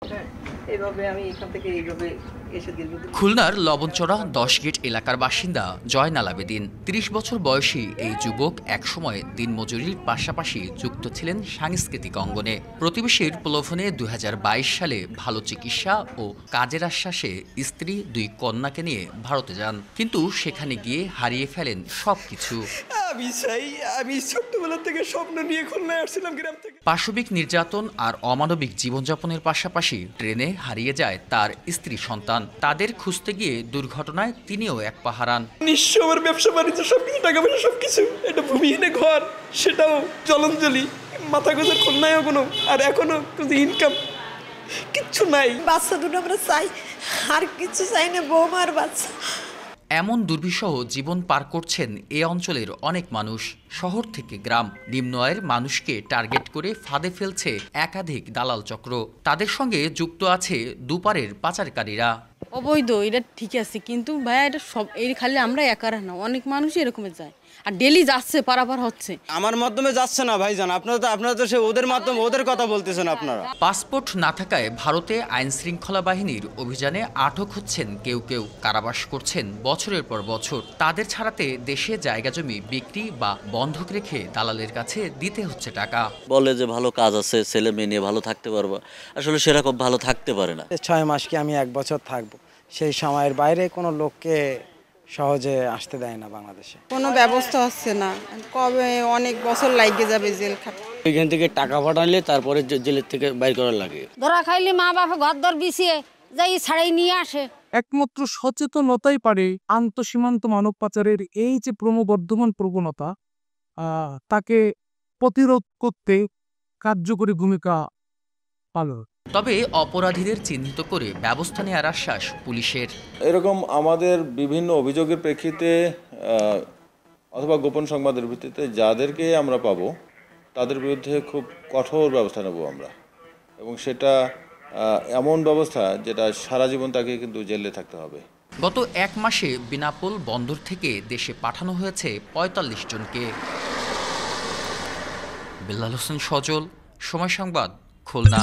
হ্যাঁ, এভাবে আমি এখান থেকে এইভাবে এসে দীর্ঘদিন। খুলনার লবণচড়া ১০ গেট এলাকার বাসিন্দা জয়নাল আবেদীন। ৩০ বছর বয়সী এই যুবক একসময় দিনমজুরির পাশাপাশি যুক্ত ছিলেন সাংস্কৃতিক অঙ্গনে। প্রতিবেশীর প্রলোভনে ২০২২ সালে ভালো চিকিৎসা ও কাজের আশ্বাসে স্ত্রী ২ কন্যাকে নিয়ে ভারতে যান, কিন্তু সেখানে গিয়ে হারিয়ে ফেলেন সবকিছু। আমি ছোট্টবেলা থেকে স্বপ্ন নিয়ে খুলনায় আসছিলাম গ্রাম থেকে। পাশবিক নির্যাতন আর অমানবিক জীবনযাপনের পাশাপাশি ট্রেনে হারিয়ে যায় তার স্ত্রী সন্তান। তাদের খুঁজতে গিয়ে দুর্ঘটনায় তিনিও এক পা হারান। নিঃস্ব আমার ব্যবসা বাণিজ্য সবকিছু, টাকা পয়সা সবকিছু, এটা ভূমিহীনে ঘর, সেটাও জলঞ্জলি, মাথা গোজা খুলনায়ও কোনো, আর এখনো কোনো ইনকাম কিচ্ছু নাই। বাচ্চা দুটো আমরা চাই, আর কিছু চাই না, বৌমার বাচ্চা। এমন দুর্বিষহ জীবন পার করছেন এ অঞ্চলের অনেক মানুষ। শহর থেকে গ্রাম, নিম্ন আয়ের মানুষকে টার্গেট করে ফাঁদে ফেলছে একাধিক দালাল চক্র। তাদের সঙ্গে যুক্ত আছে দুপারের পাচারকারীরা। অবৈধ, এটা ঠিক আছে, কিন্তু ভাইয়া এটা সব এই খালি আমরা একারা না, অনেক মানুষই এরকমের যায়, আর ডেলি যাচ্ছে, পারাপার হচ্ছে। আমার মাধ্যমে যাচ্ছে না ভাইজান, আপনারা তো সে ওদের মাধ্যমে ওদের কথা বলতেছেন আপনারা। পাসপোর্ট না থাকায় ভারতে আইন শৃঙ্খলা বাহিনীর অভিযানে আটক হচ্ছেন কেউ কেউ, কারাবাস করছেন বছরের পর বছর। তাদের ছাড়াতে দেশে জায়গা জমি বিক্রি বা বন্ধক রেখে দালালের কাছে দিতে হচ্ছে টাকা। বলে যে ভালো কাজ আছে, ছেলে মেয়ে নিয়ে ভালো থাকতে পারবো, আসলে সেরকম ভালো থাকতে পারে না। 6 মাস কি আমি 1 বছর থাকবো, সেই সময়ের বাইরে কোনো লোককে সহজে আসতে দেয় না বাংলাদেশে। কোনো ব্যবস্থা হচ্ছে না, কবে অনেক বছর লাগে যাবে জেল খাট। এখান থেকে টাকা পাঠালে তারপরে জেলের থেকে বাইর করার লাগে। ধরা খাইলে মা বাপে ঘর দর বিছিয়ে যাই ছাড়াই নিয়ে আসে। একমাত্র সচেতনতাই পারে আন্তঃসীমান্ত মানব পাচারের এই যে ক্রমবর্ধমান প্রবণতা, তাকে প্রতিরোধ করতে কার্যকরী ভূমিকা পালন। তবে অপরাধীদের চিহ্নিত করে ব্যবস্থা নেওয়ার আশ্বাস পুলিশের। এরকম আমাদের বিভিন্ন অভিযোগের প্রেক্ষিতে অথবা গোপন সংবাদের ভিত্তিতে যাদেরকে আমরা পাবো তাদের বিরুদ্ধে খুব কঠোর ব্যবস্থা নেব আমরা, এবং সেটা এমন ব্যবস্থা যেটা সারা জীবন তাকে কিন্তু জেলে থাকতে হবে। গত 1 মাসে বিনাপোল বন্দর থেকে দেশে পাঠানো হয়েছে ৪৫ জনকে। বেলাল হোসেন সজল, সময় সংবাদ, খুলনা।